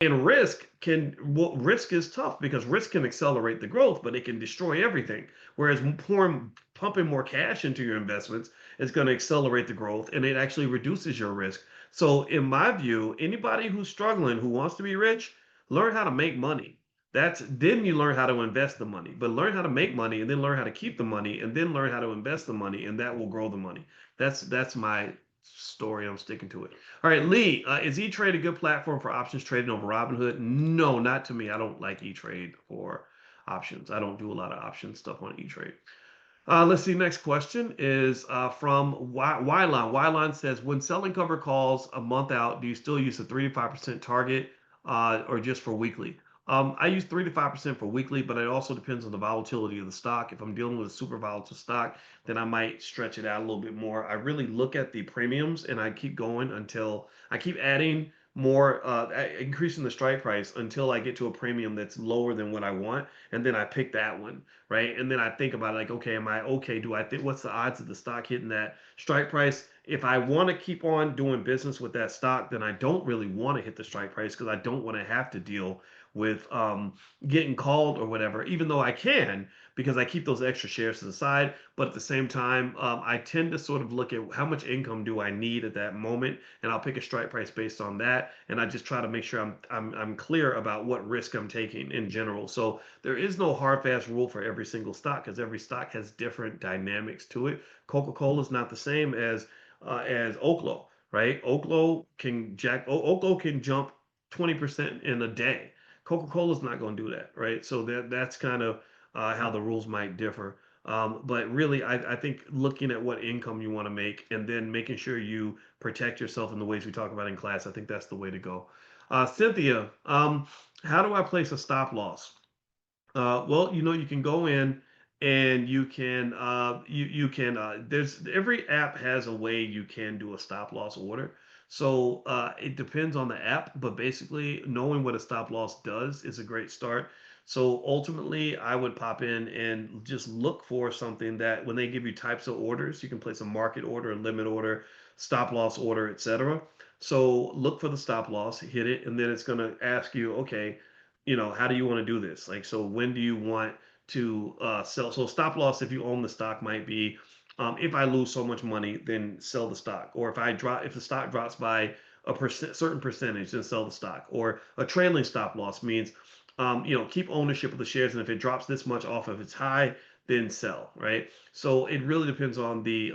And risk is tough because risk can accelerate the growth, but it can destroy everything. Whereas pumping more cash into your investments is going to accelerate the growth and it actually reduces your risk. So, in my view, anybody who's struggling, who wants to be rich, learn how to make money. Then you learn how to invest the money, but learn how to make money and then learn how to keep the money and then learn how to invest the money, and that will grow the money. That's my story. I'm sticking to it. All right, Lee, is E-Trade a good platform for options trading over Robinhood? No, not to me. I don't like E-Trade for options. I don't do a lot of option stuff on E-Trade. Let's see. Next question is from Wylon. Wylon says, when selling cover calls a month out, do you still use the 3 to 5% target or just for weekly? I use 3 to 5% for weekly, but it also depends on the volatility of the stock. If I'm dealing with a super volatile stock, then I might stretch it out a little bit more. I really look at the premiums and I keep going until I keep adding more, increasing the strike price until I get to a premium that's lower than what I want, and then I pick that one, right? And then I think about it like, okay, am I okay? Do I think what's the odds of the stock hitting that strike price? If I want to keep on doing business with that stock, then I don't really want to hit the strike price because I don't want to have to deal with getting called or whatever, even though I can because I keep those extra shares to the side. But at the same time, I tend to sort of look at how much income do I need at that moment, and I'll pick a strike price based on that. And I just try to make sure I'm clear about what risk I'm taking in general. So there is no hard fast rule for every single stock because every stock has different dynamics to it. Coca-Cola is not the same as Oklo, right? Oklo can jump 20% in a day. Coca-Cola is not going to do that, right? So that's kind of how the rules might differ. But really, I think looking at what income you want to make and then making sure you protect yourself in the ways we talk about in class, I think that's the way to go. Cynthia, how do I place a stop loss? Well, you can go in and there's every app has a way you can do a stop loss order. So it depends on the app, but basically knowing what a stop loss does is a great start. So ultimately, I would pop in and just look for something that when they give you types of orders, you can place a market order, a limit order, stop loss order, etc. So look for the stop loss, hit it, and then it's going to ask you, okay, how do you want to do this? Like, so when do you want to sell? So stop loss, if you own the stock, might be if I lose so much money, then sell the stock. Or if the stock drops by certain percentage, then sell the stock. Or a trailing stop loss means, keep ownership of the shares, and if it drops this much off of its high, then sell, right? So it really depends on the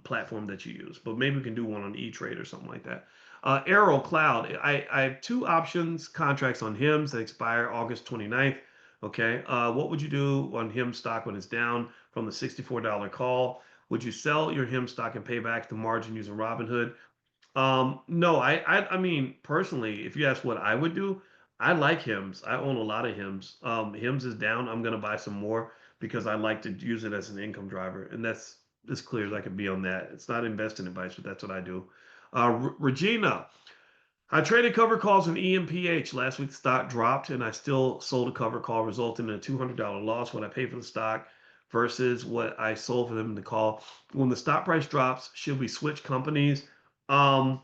platform that you use. But maybe we can do one on E-Trade or something like that. Arrow Cloud. I have two options contracts on HIMS that expire August 29th. Okay. What would you do on HIM stock when it's down from the $64 call? Would you sell your HIM stock and pay back the margin using Robinhood? No, I mean, personally, if you ask what I would do, I like HIMS. I own a lot of HIMS. HIMS is down. I'm going to buy some more because I like to use it as an income driver. And that's as clear as I can be on that. It's not investing advice, but that's what I do. Regina, I traded cover calls in EMPH. Last week, the stock dropped, and I still sold a cover call, resulting in a $200 loss when I paid for the stock versus what I sold for them in the call. When the stock price drops, should we switch companies? Um,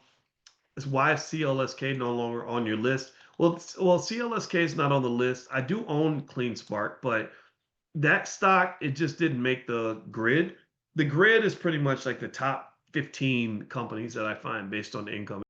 is why is CLSK no longer on your list? Well, CLSK is not on the list. I do own CleanSpark, but that stock, it just didn't make the grid. The grid is pretty much like the top 15 companies that I find based on income.